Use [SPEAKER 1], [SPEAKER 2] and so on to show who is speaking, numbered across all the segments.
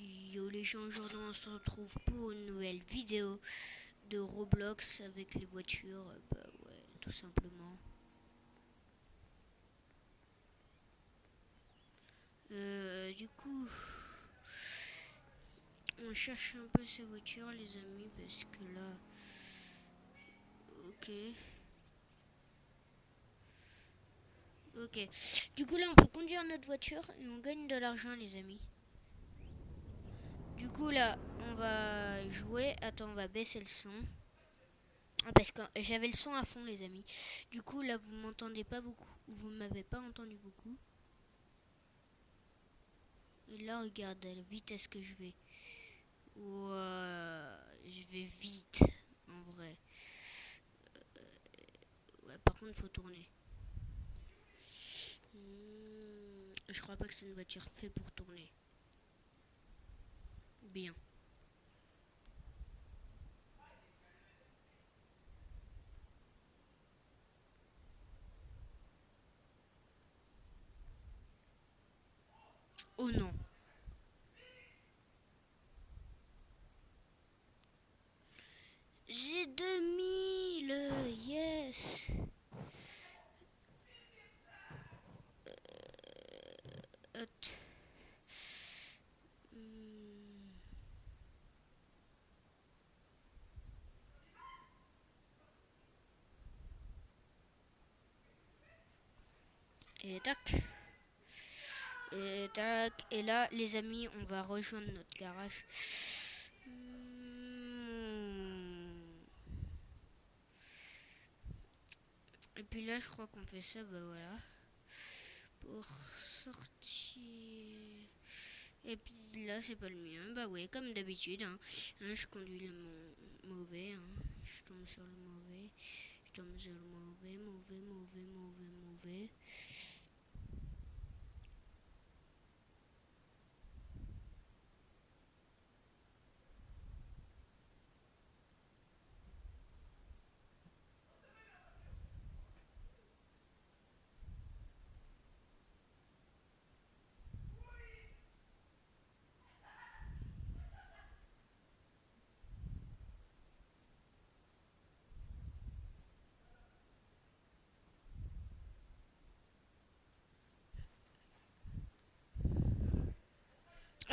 [SPEAKER 1] Yo les gens, aujourd'hui on se retrouve pour une nouvelle vidéo de Roblox avec les voitures. Bah ouais, tout simplement. Du coup, on cherche un peu ces voitures les amis parce que là, ok. Ok. Du coup là on peut conduire notre voiture et on gagne de l'argent les amis. Du coup là on va jouer. Attends, on va baisser le son. Parce que j'avais le son à fond les amis. Du coup là vous m'entendez pas beaucoup. Vous m'avez pas entendu beaucoup. Et là regarde la vitesse que je vais. Ouah, je vais vite en vrai. Ouais, par contre faut tourner. Je crois pas que c'est une voiture faite pour tourner. Bien. Oh non. J'ai 2000. Yes. Hot. Hmm. Et tac. Et tac. Et là, les amis, on va rejoindre notre garage. Et puis là, je crois qu'on fait ça, bah voilà. Pour sortir. Et puis là, c'est pas le mien. Bah ouais, comme d'habitude. Je conduis le mauvais. Je tombe sur le mauvais. Je tombe sur le mauvais, mauvais.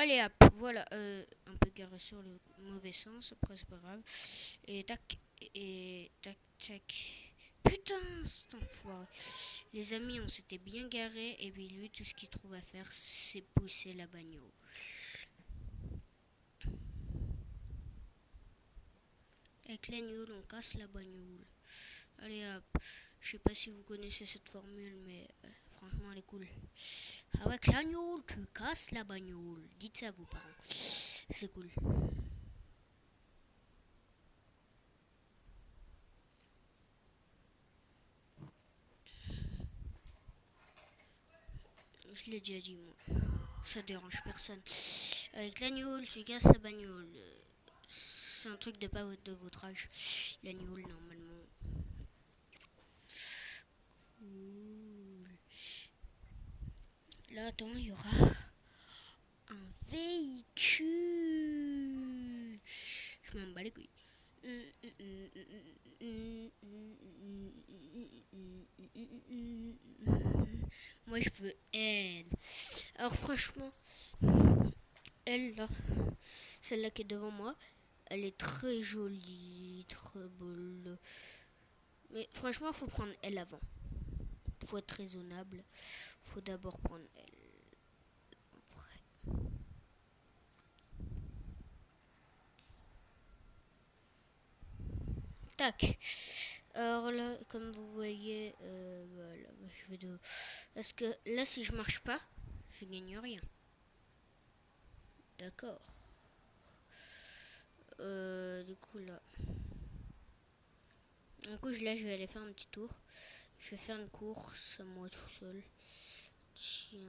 [SPEAKER 1] Allez hop, voilà, un peu garé sur le mauvais sens, après c'est pas grave. Et tac, et tac, tac. Putain, cet enfoiré. Les amis, on s'était bien garé, et puis lui, tout ce qu'il trouve à faire, c'est pousser la bagnole. Avec l'agneau, on casse la bagnole. Allez hop, je sais pas si vous connaissez cette formule, mais franchement, elle est cool. Avec l'agneau, tu casses la bagnole. Dites ça à vos parents. C'est cool. Je l'ai déjà dit, moi. Ça dérange personne. Avec l'agneau, tu casses la bagnole. C'est un truc de pas de votre âge. L'agneau, normalement. Cool. Là, attends, il y aura un véhicule. Je m'en bats les couilles. Moi, je veux elle. Alors, franchement, elle, là, celle-là qui est devant moi, elle est très jolie, très belle. Mais franchement, faut prendre elle avant. Faut être raisonnable. Faut d'abord prendre elle. En vrai. Tac. Alors là, comme vous voyez, voilà, je vais de. Parce que là, si je marche pas, je gagne rien. D'accord. Du coup là. Du coup là, je vais aller faire un petit tour. Je vais faire une course à moi tout seul. Tiens.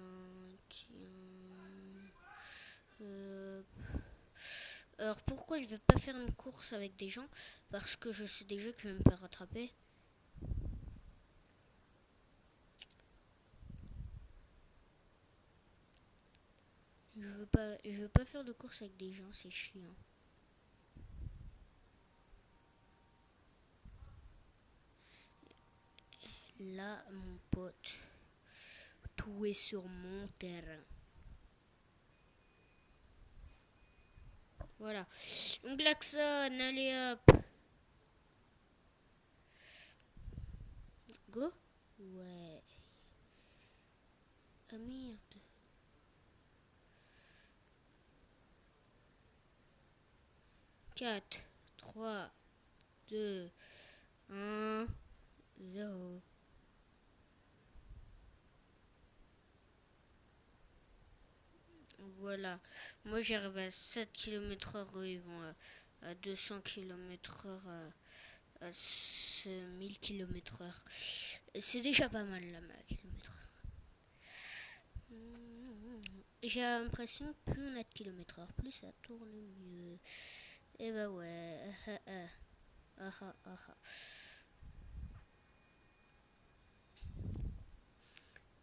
[SPEAKER 1] Alors pourquoi je vais pas faire une course avec des gens? Parce que je sais déjà que je vais me faire rattraper. Je veux pas faire de course avec des gens, c'est chiant. Là, mon pote, tout est sur mon terrain. Voilà. On klaxonne, allez hop. Go. Ouais. Ah merde. 4, 3, 2, 1, 0. Voilà. Moi j'arrive à 7 km/h. Ils vont à 200 km/h, à 1000 km/h. C'est déjà pas mal là, ma kilomètre. J'ai l'impression que plus on a de kilomètres heure, plus ça tourne mieux. Et bah ouais.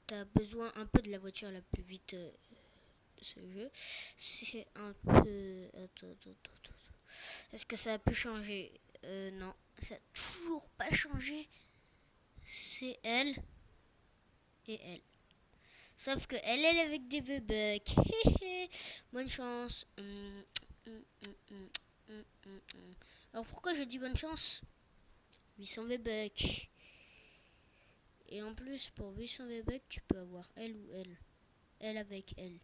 [SPEAKER 1] T'as besoin un peu de la voiture la plus vite de ce jeu. C'est un peu... Attends. Est-ce que ça a pu changer? Non, ça a toujours pas changé. C'est elle et elle. Sauf que elle est avec des V-Bucks. Bonne chance. Alors pourquoi je dis bonne chance? 800 V-Bucks. Et en plus, pour 800 V-Bucks, tu peux avoir elle ou elle. Elle avec elle.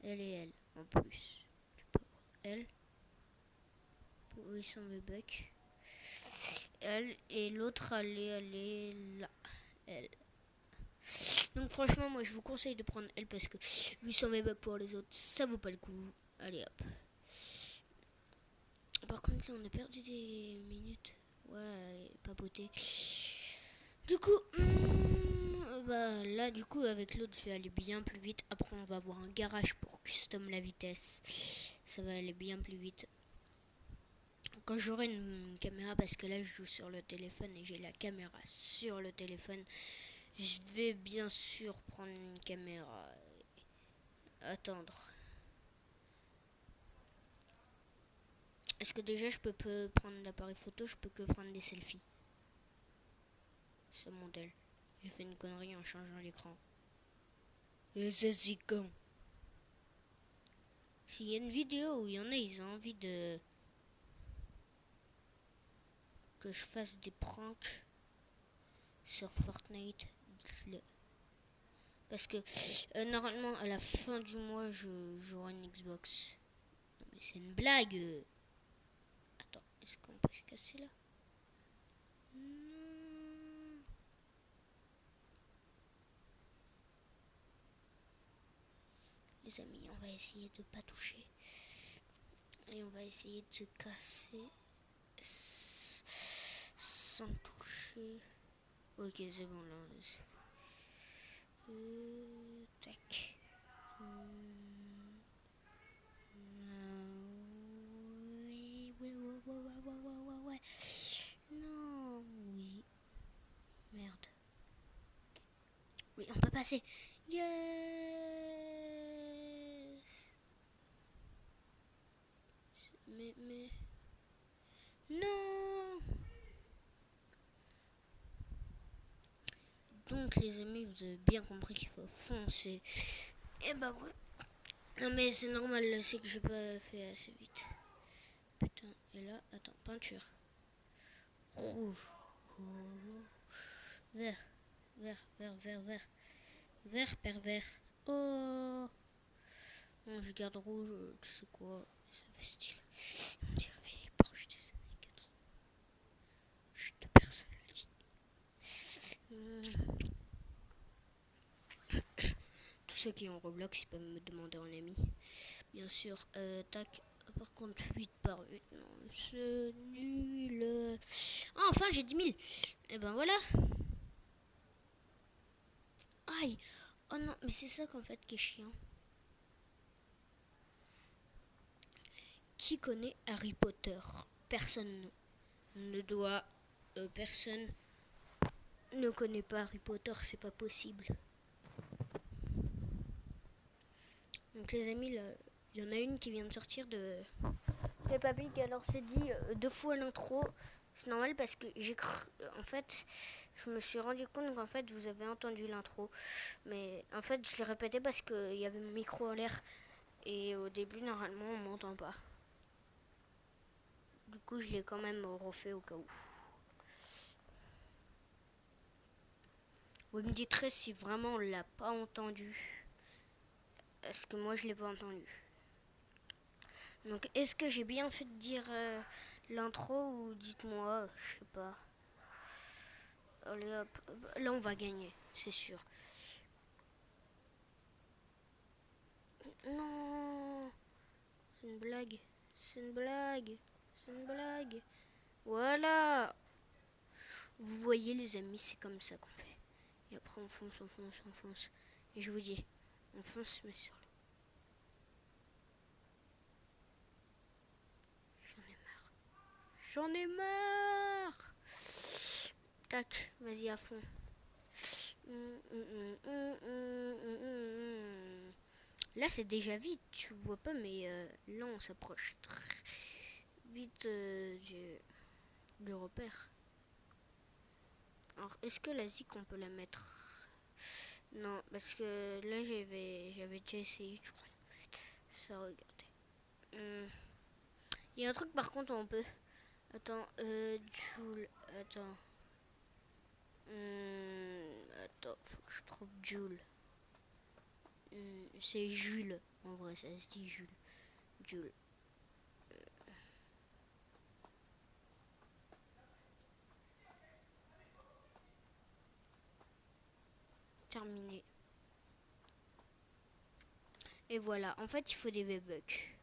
[SPEAKER 1] Elle et elle. En plus, tu peux avoir elle pour 800 V-Bucks. Elle et l'autre, elle est là. Elle. Donc franchement, moi je vous conseille de prendre elle parce que 800 V-Bucks pour les autres, ça vaut pas le coup. Allez hop. Par contre, là on a perdu des minutes. Ouais, papoter. Du coup, bah là du coup avec l'autre je vais aller bien plus vite. Après on va avoir un garage pour custom la vitesse. Ça va aller bien plus vite. Quand j'aurai une caméra, parce que là je joue sur le téléphone et j'ai la caméra sur le téléphone, je vais bien sûr prendre une caméra. Attendre. Est-ce que déjà je peux prendre l'appareil photo? Je peux que prendre des selfies. Ce modèle. J'ai fait une connerie en changeant l'écran. Et c'est quand s'il y a une vidéo où il y en a, ils ont envie de que je fasse des pranks sur Fortnite, dites-le. Parce que normalement à la fin du mois j'aurai une Xbox. Non mais c'est une blague. Attends, est-ce qu'on peut se casser là? Non. Les amis, on va essayer de pas toucher. Et on va essayer de se casser sans toucher. Ok, c'est bon là. Tac. Ouais. Non, oui. Merde. Oui, on peut passer. Yes. Mais... Non. Donc les amis, vous avez bien compris qu'il faut foncer. Et bah ouais. Non mais c'est normal, là, c'est que j'ai pas fait assez vite. Putain, et là, attends, peinture. Rouge. Vert. Vert, pervers. Oh. Bon, je garde rouge, tu sais quoi, ça fait style. On dirait vieille Porsche des années 80. Chut, personne le dit. Tous ceux qui ont Roblox, ils peuvent me demander en ami. Bien sûr, tac. Par contre, 8 par 8, non, c'est nul. Ah, enfin, j'ai 10 000. Et ben voilà. Aïe. Oh non, mais c'est ça qu'en fait qui est chiant. Qui connaît Harry Potter? Personne ne doit. Personne ne connaît pas Harry Potter, c'est pas possible. Donc les amis, là, il y en a une qui vient de sortir de Peppa Pig. Alors c'est dit 2 fois l'intro. C'est normal parce que j'ai cru... En fait, je me suis rendu compte qu'en fait, vous avez entendu l'intro. Mais en fait, je l'ai répété parce qu'il y avait mon micro en l'air. Et au début, normalement, on m'entend pas. Du coup, je l'ai quand même refait au cas où. Vous me direz si vraiment on l'a pas entendu. Est-ce que moi, je l'ai pas entendu? Donc, est-ce que j'ai bien fait de dire l'intro ou dites-moi, je sais pas. Allez hop, là on va gagner, c'est sûr. Non, c'est une blague, c'est une blague, c'est une blague. Voilà. Vous voyez les amis, c'est comme ça qu'on fait. Et après on fonce, on fonce, on fonce. Et je vous dis, on fonce mais sur le... J'en ai marre. J'en ai marre. Tac, vas-y à fond. Là c'est déjà vite, tu vois pas, mais là on s'approche très vite du repère. Alors est-ce que la zik on peut la mettre? Non, parce que là j'avais déjà essayé, je crois. Ça, regardez. Il y a un truc par contre on peut. Attends, Joule. Attends. Attends, faut que je trouve Joule. C'est Jules. En vrai, ça se dit Jules. Jules. Terminé. Et voilà. En fait, il faut des V-Bucks.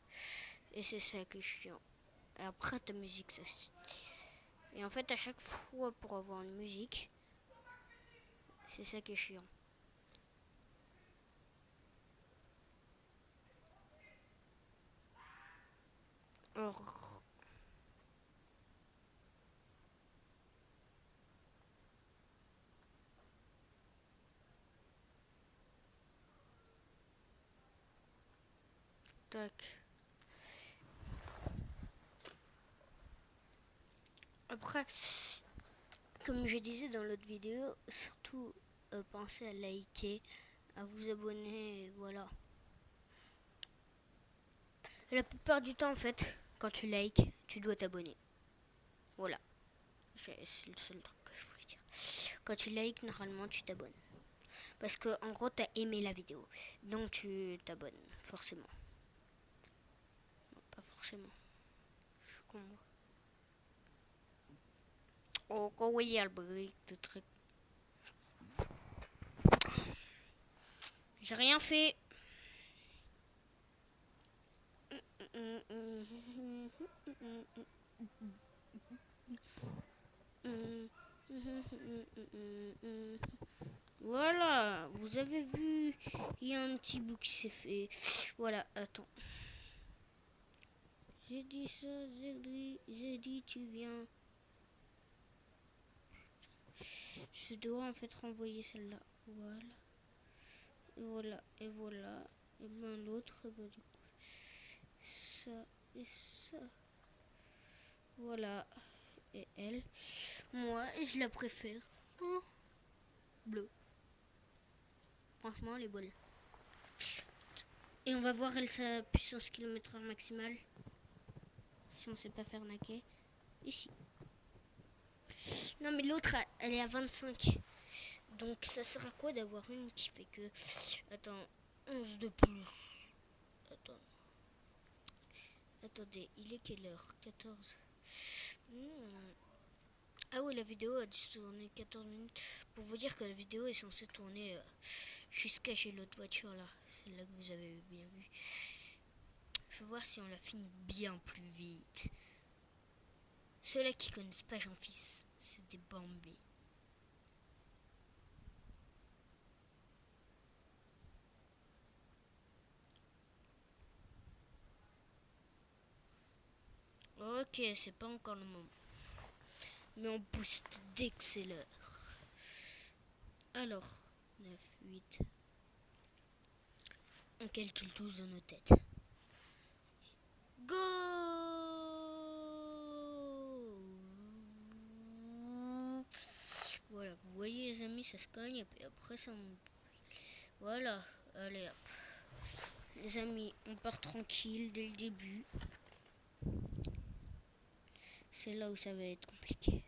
[SPEAKER 1] Et c'est ça que je suis. Et après, ta musique, ça se... Et en fait, à chaque fois, pour avoir une musique, c'est ça qui est chiant. Alors... Tac. Après, comme je disais dans l'autre vidéo, surtout pensez à liker, à vous abonner, et voilà. La plupart du temps, en fait, quand tu likes, tu dois t'abonner. Voilà. C'est le seul truc que je voulais dire. Quand tu likes, normalement, tu t'abonnes. Parce que, en gros, t'as aimé la vidéo. Donc, tu t'abonnes, forcément. Non, pas forcément. Je suis con, moi. Oh, quand oui, le bruit, de truc. J'ai rien fait. Voilà, vous avez vu, il y a un petit bout qui s'est fait. Voilà, attends. J'ai dit ça, j'ai dit tu viens. Je dois en fait renvoyer celle-là. Voilà. Et voilà, et voilà. Et ben l'autre, ben, du coup, ça et ça. Voilà. Et elle, moi, je la préfère en bleu. Franchement, elle est bonne. Et on va voir elle sa puissance kilomètre heure maximale. Si on sait pas faire naquer. Ici. Non mais l'autre, elle est à 25. Donc ça sert à quoi d'avoir une qui fait que... Attends, 11 de plus. Attends. Attendez, il est quelle heure? 14. Ah oui, la vidéo a dû tourner 14 minutes. Pour vous dire que la vidéo est censée tourner jusqu'à chez l'autre voiture là. Celle-là que vous avez bien vu. Je vais voir si on la finit bien plus vite. Ceux-là qui connaissent pas Jean-Fils, c'est des bambés. Ok, c'est pas encore le moment. Mais on booste dès que c'est l'heure. Alors, 9, 8. On calcule tous dans nos têtes. Go! Voilà, vous voyez les amis, ça se cogne et puis après ça monte. Voilà, allez hop. Les amis, on part tranquille dès le début. C'est là où ça va être compliqué.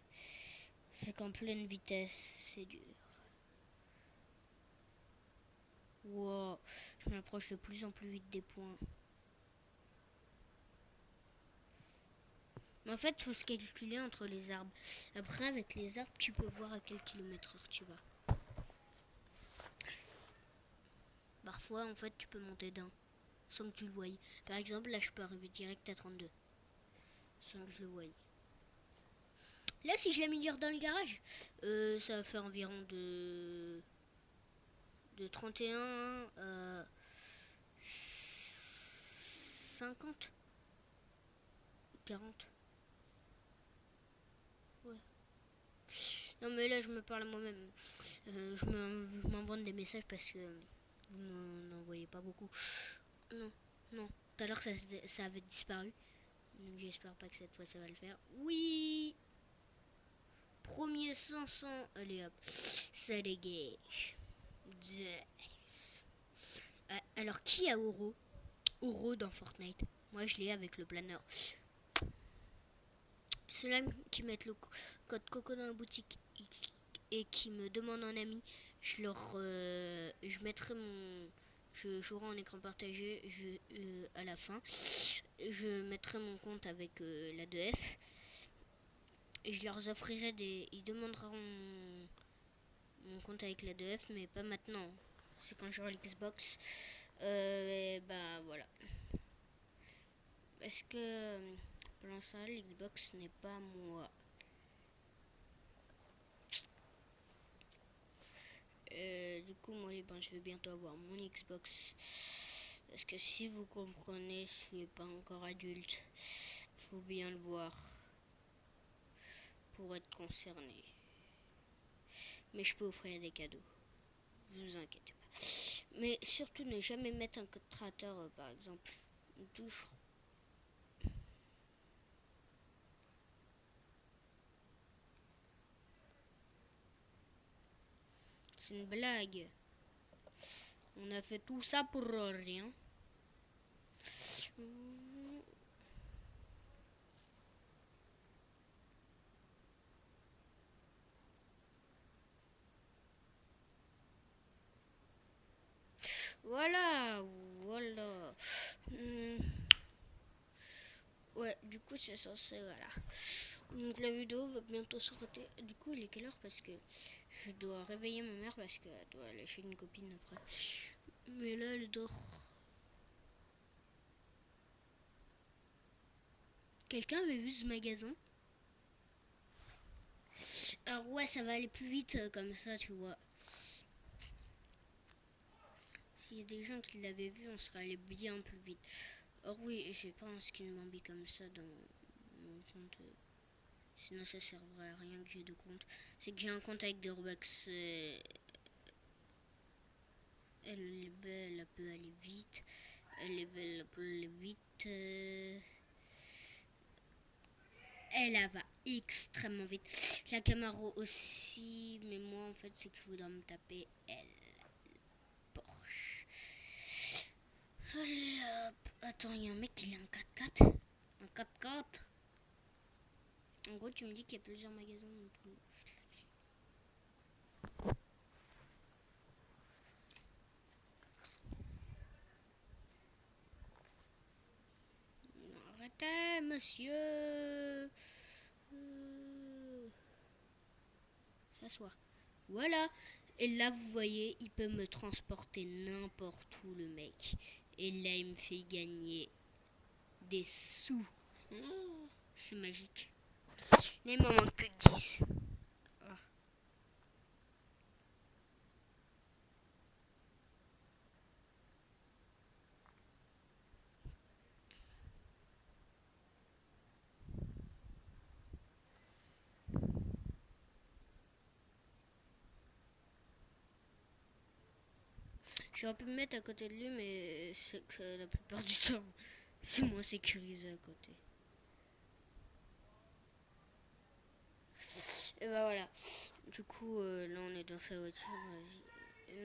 [SPEAKER 1] C'est qu'en pleine vitesse, c'est dur. Wow, je m'approche de plus en plus vite des points. Mais en fait, il faut se calculer entre les arbres. Après, avec les arbres, tu peux voir à quel kilomètre/heure tu vas. Parfois, en fait, tu peux monter d'un, sans que tu le voies. Par exemple, là, je peux arriver direct à 32, sans que je le voie. Là, si je l'améliore dans le garage, ça va faire environ de 31 à 50, 40. Ouais. Non, mais là, je me parle à moi-même. Je m'invente des messages parce que vous n'en envoyez pas beaucoup. Non, non. Tout à l'heure, ça avait disparu. Donc, j'espère pas que cette fois, ça va le faire. Oui! Premier 500. Allez hop. Ça dégage. Yes. Alors, qui a Oro? Oro dans Fortnite. Moi, je l'ai avec le planeur. Ceux-là qui mettent le code Coco dans la boutique et qui me demandent un ami, je mettrai mon... Je jouerai en écran partagé à la fin. Je mettrai mon compte avec la 2F. Et je leur offrirai des... Ils demanderont mon compte avec la 2F, mais pas maintenant. C'est quand j'aurai l'Xbox. Bah voilà. Parce que pour l'instant, l'Xbox n'est pas moi. Du coup, moi, je vais bientôt avoir mon Xbox. Parce que si vous comprenez, je suis pas encore adulte. Faut bien le voir pour être concerné. Mais je peux offrir des cadeaux. Vous inquiétez pas. Mais surtout, ne jamais mettre un code créateur, par exemple. Toujours. C'est une blague. On a fait tout ça pour rien. Voilà, voilà. Ouais, du coup, c'est censé, voilà. Donc, la vidéo va bientôt sortir. Du coup, il est quelle heure? Parce que je dois réveiller ma mère parce qu'elle doit aller chez une copine après. Mais là, elle dort. Quelqu'un avait vu ce magasin? Alors, ouais, ça va aller plus vite comme ça, tu vois. S'il y a des gens qui l'avaient vu, on serait allé bien plus vite. Or, oui, j'ai pas un skin Bambi comme ça dans mon compte. Sinon, ça servirait à rien que j'ai deux comptes. C'est que j'ai un compte avec des Robux. Elle est belle, elle peut aller vite. Elle est belle, elle peut aller vite. Elle va extrêmement vite. La Camaro aussi. Mais moi, en fait, c'est qu'il faudra me taper elle. Porsche. Allez hop. Attends, il y a un mec qui a un 4x4. Un 4x4. En gros, tu me dis qu'il y a plusieurs magasins dans tout. Arrêtez, monsieur. S'asseoir. Voilà. Et là, vous voyez, il peut me transporter n'importe où, le mec. Et là, il me fait gagner des sous. C'est magique. Là, il m'en manque que 10. Ah. J'aurais pu me mettre à côté de lui, mais c'est que la plupart du temps, c'est moins sécurisé à côté. Et bah voilà. Du coup, là on est dans sa voiture. Vas-y.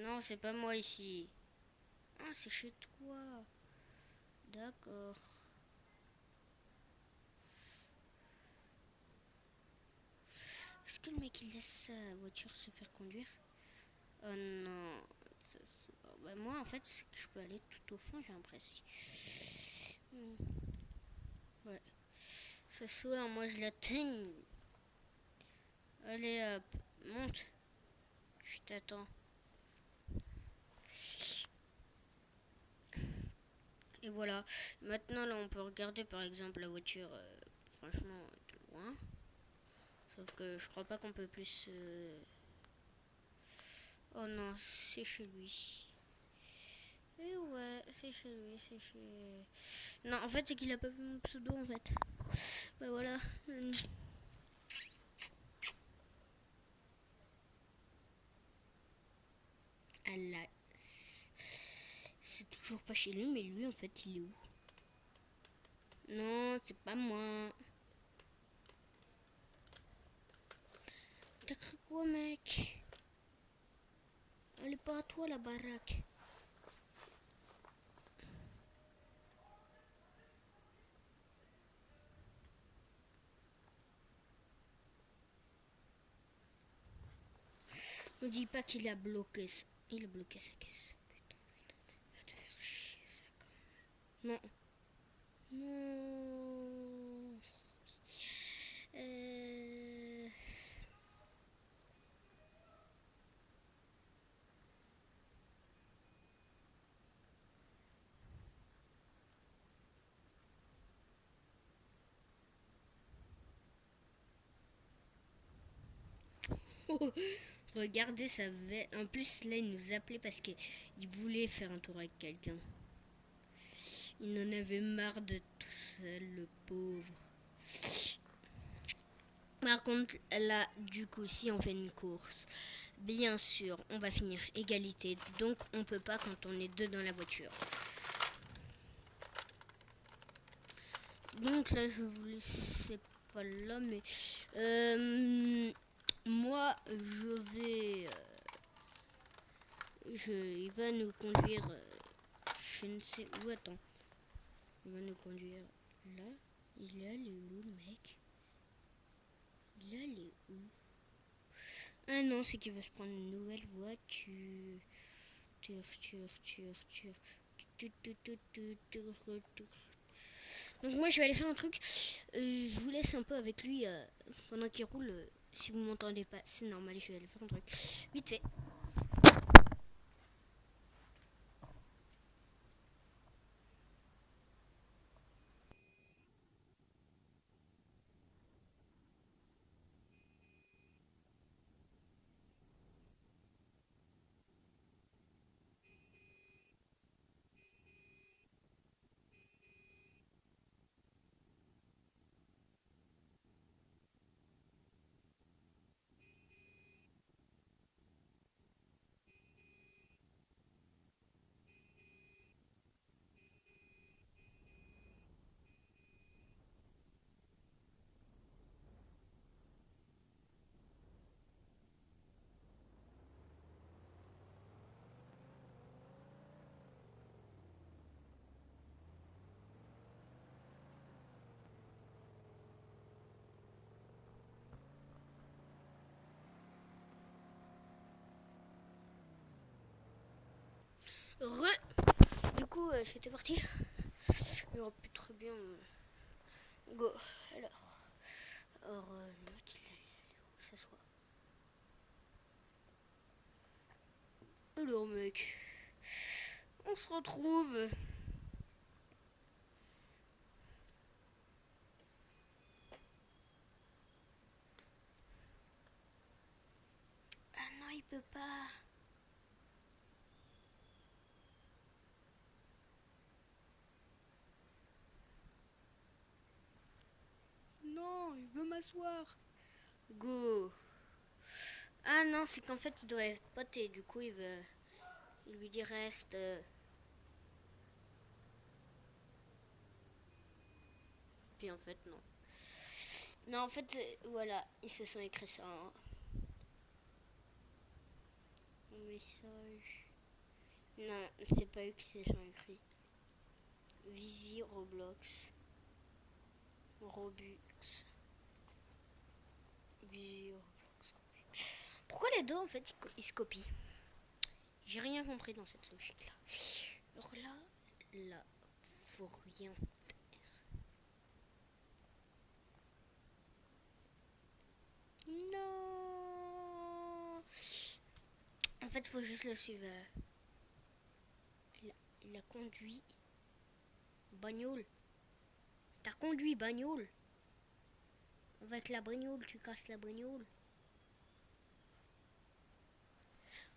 [SPEAKER 1] Non, c'est pas moi ici. Ah, c'est chez toi. D'accord. Est-ce que le mec il laisse sa voiture se faire conduire? Oh non. Bah, moi en fait, c'est que je peux aller tout au fond, j'ai l'impression. Ouais. Ce soir, moi je l'atteigne. Allez hop, monte. Je t'attends. Et voilà. Maintenant, là, on peut regarder par exemple la voiture, franchement, de loin. Sauf que je crois pas qu'on peut plus. Oh non, c'est chez lui. Et ouais, c'est chez lui, c'est chez. Non, en fait, c'est qu'il a pas vu mon pseudo en fait. Bah voilà. Elle a. C'est toujours pas chez lui, mais lui en fait, il est où? Non, c'est pas moi. T'as cru quoi, mec? Elle est pas à toi la baraque. Ne dis pas qu'il a bloqué ça. Il a bloqué sa caisse. Putain, va te faire chier ça quand même. Non. Non. Euh... Regardez, ça avait. En plus, là, il nous appelait parce qu'il voulait faire un tour avec quelqu'un. Il en avait marre de tout seul, le pauvre. Par contre, là, du coup, si on fait une course, bien sûr, on va finir égalité. Donc, on peut pas quand on est deux dans la voiture. Donc là, je vous laisse pas là, mais moi, je vais. Il va nous conduire. Je ne sais où. Attends. Il va nous conduire là. Il est allé où, le mec? Il est allé où? Ah non, c'est qu'il veut se prendre une nouvelle voiture. Donc moi, je vais aller faire un truc. Je vous laisse un peu avec lui pendant qu'il roule. Si vous m'entendez pas, c'est normal. Je vais aller faire un truc. Vite fait. Du coup, j'étais parti. Il aurait pu très bien. Go. Alors, le mec, il est où? S'assoit. Alors, mec, on se retrouve. Ah non, il peut pas. Non, il veut m'asseoir. Go. Ah non, c'est qu'en fait, il doit être poté. Du coup, Il lui dit reste. Puis en fait, non. Non, en fait, voilà, ils se sont écrits ça. Hein. Un message. Non, c'est pas eux qui se sont écrits. Visi, Roblox. Robux. Visi, Roblox. Pourquoi les deux, en fait, ils se copient? J'ai rien compris dans cette logique-là. Alors là, faut rien. Non. En fait, faut juste le suivre. Il a conduit. Bagnole. T'as conduit bagnole. Avec la bagnole, tu casses la bagnole.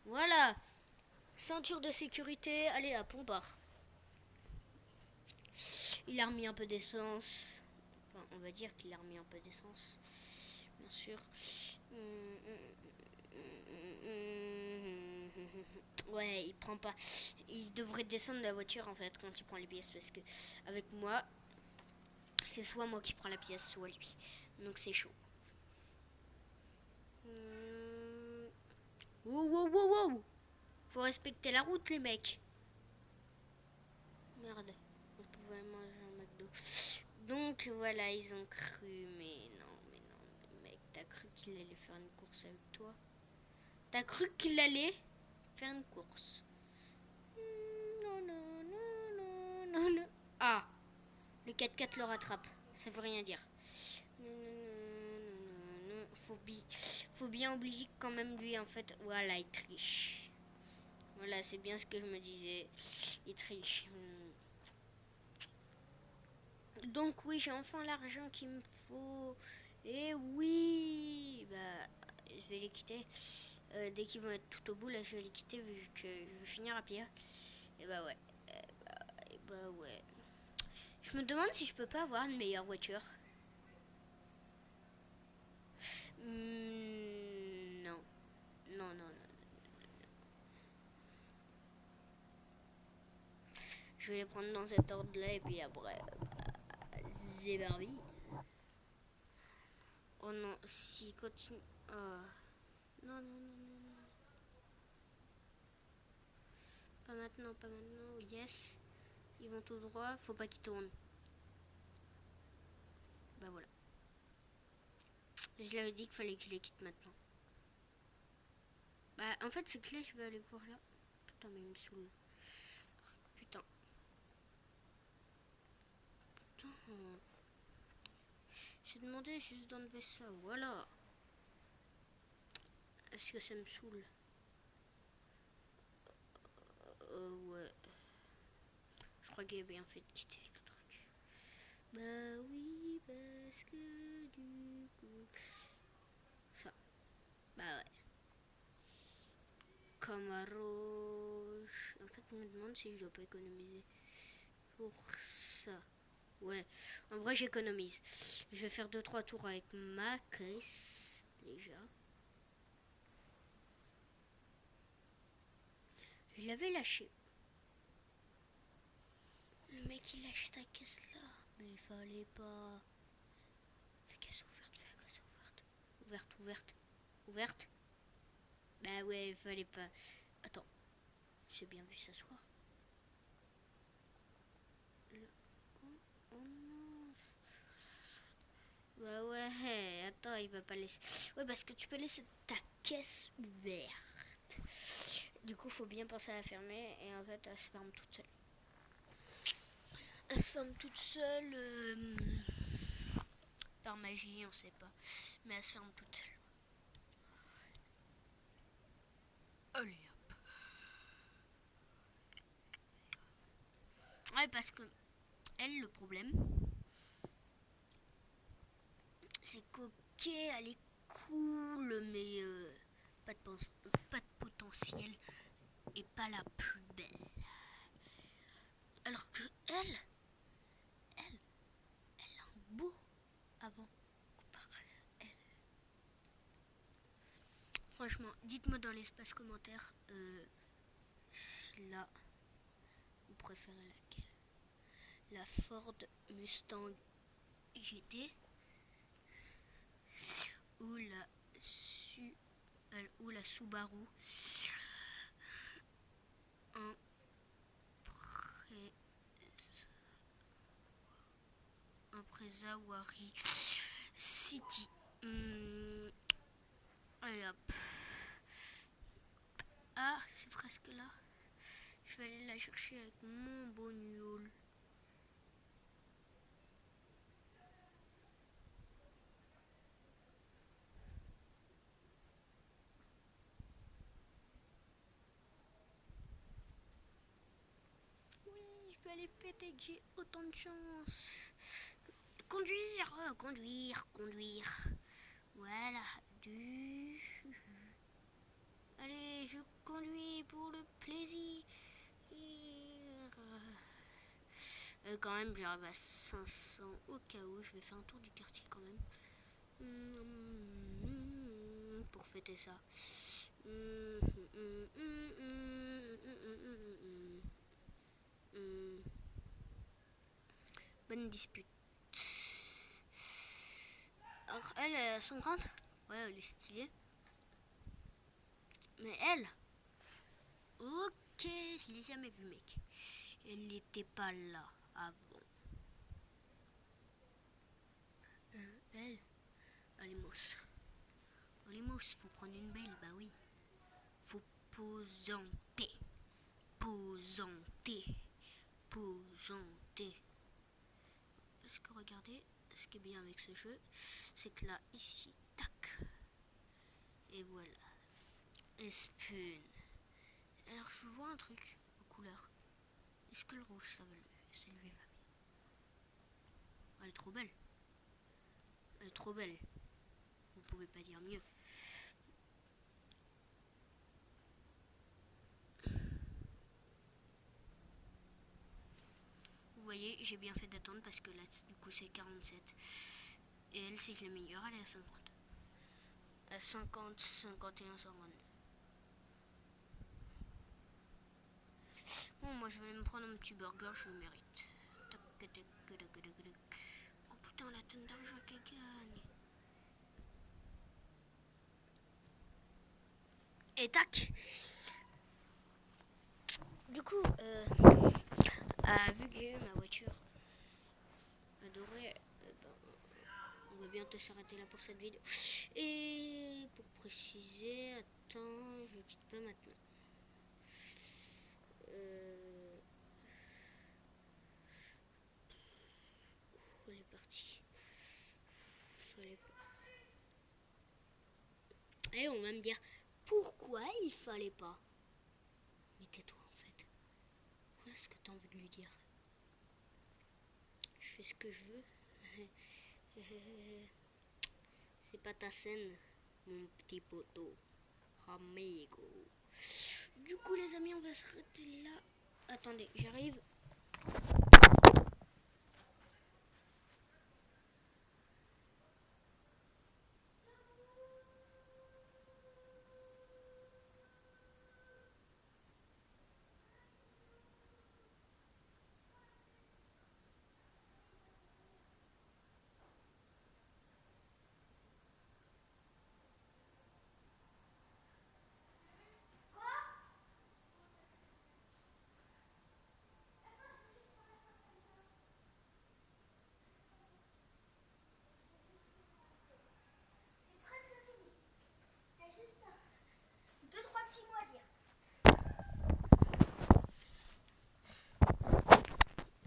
[SPEAKER 1] Voilà. Ceinture de sécurité. Allez, hop, on part. Il a remis un peu d'essence. Enfin, on va dire qu'il a remis un peu d'essence. Bien sûr. Ouais, il prend pas. Il devrait descendre de la voiture en fait quand il prend les pièces parce que avec moi, c'est soit moi qui prends la pièce, soit lui. Donc c'est chaud. Wow, wow, wow, wow. Faut respecter la route, les mecs. Merde, on pouvait manger un McDo. Donc voilà, ils ont cru, mais non, mec, t'as cru qu'il allait faire une course avec toi? T'as cru qu'il allait faire une course? Non, non, non, non, non, non. Ah, le 4x4 le rattrape. Ça veut rien dire. Non, non, non, non, non. Faut bien oublier que quand même lui, en fait, voilà, il triche. Voilà, c'est bien ce que je me disais. Il triche. Donc oui, j'ai enfin l'argent qu'il me faut. Et oui, bah, je vais les quitter. Dès qu'ils vont être tout au bout, là, je vais les quitter vu que je vais finir à pied. Et bah ouais. Et bah ouais. Je me demande si je peux pas avoir une meilleure voiture. Non. Non, non, non. Je vais les prendre dans cet ordre-là et puis après, c'est Barbie. Oh non, s'il continue... Oh. Non, non, non, non, non. Pas maintenant, pas maintenant. Yes. Ils vont tout droit, faut pas qu'ils tournent. Bah voilà. Je l'avais dit qu'il fallait qu'il les quitte maintenant. Bah en fait c'est que là je vais aller voir là. Putain mais il me saoule. Putain. Putain. J'ai demandé juste d'enlever ça, voilà. Est-ce que ça me saoule? Ouais. Je crois qu'il a bien fait de quitter le truc. Bah oui, parce que du coup... Ça. Bah ouais. Camaroche. En fait, je me demande si je dois pas économiser pour ça. Ouais, en vrai, j'économise. Je vais faire 2-3 tours avec ma caisse déjà. Je l'avais lâché. Le mec, il lâche sa caisse là. Mais il fallait pas. Fais caisse ouverte, fais caisse ouverte. Ouverte, ouverte. Ouverte. Bah ouais, il fallait pas. Attends, j'ai bien vu s'asseoir. Oh non. Bah ouais, attends, il va pas laisser. Ouais, parce que tu peux laisser ta caisse ouverte. Du coup, faut bien penser à la fermer et en fait, elle se ferme toute seule. Elle se ferme toute seule par magie, on sait pas. Mais elle se ferme toute seule. Allez hop. Ouais, parce que elle, le problème, c'est qu'ok, elle est cool, mais pas de potentiel et pas la plus belle. Alors que elle a un beau avant comparé à elle. Franchement, dites-moi dans l'espace commentaire si Tesla. Vous préférez laquelle? La Ford Mustang GT ou la Subaru Impreza Wari City. Allez hop. Ah, c'est presque là. Je vais aller la chercher avec mon bognol. Oui, je vais aller péter que j'ai autant de chance. Conduire, conduire. Voilà, Allez, je conduis pour le plaisir. Quand même, j'arrive à 500 au cas où. Je vais faire un tour du quartier quand même. Pour fêter ça. Bonne dispute. Alors, elle est à 50. Ouais, elle est stylée. Mais elle, ok, je l'ai jamais vue, mec. Elle n'était pas là avant. Elle, Alimos. Alimos, faut prendre une belle, bah oui. Faut posanter. Parce que regardez, ce qui est bien avec ce jeu, c'est que là, ici, tac. Et voilà. Spoon. Alors, je vois un truc aux couleurs. Est-ce que le rouge, ça lui va bien? Elle est trop belle. Elle est trop belle. Vous pouvez pas dire mieux. Vous voyez, j'ai bien fait d'attendre parce que là, du coup, c'est 47. Et elle, si je l'ai meilleure, elle est à 50. À 50, 51 secondes. Bon, moi, je vais me prendre un petit burger, je le mérite. Oh putain, la tonne d'argent qu'elle gagne. Et tac. Du coup, vu que ma voiture adorée, on va bientôt s'arrêter là pour cette vidéo. Et pour préciser, attends, je quitte pas maintenant. Elle est partie. Fallait pas. Et on va me dire pourquoi il fallait pas. Mais tais-toi en fait. Voilà ce que t'as envie de lui dire. Je fais ce que je veux. C'est pas ta scène, mon petit poteau. Amigo. Du coup les amis, on va s'arrêter là. Attendez, j'arrive.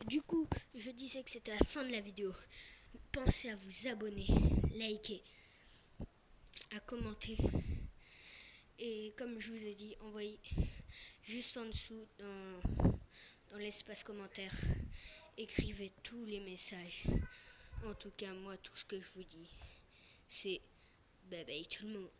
[SPEAKER 1] Du coup, je disais que c'était la fin de la vidéo. Pensez à vous abonner, liker, à commenter. Et comme je vous ai dit, envoyez juste en dessous dans l'espace commentaire. Écrivez tous les messages. En tout cas, moi, tout ce que je vous dis, c'est bye bye tout le monde.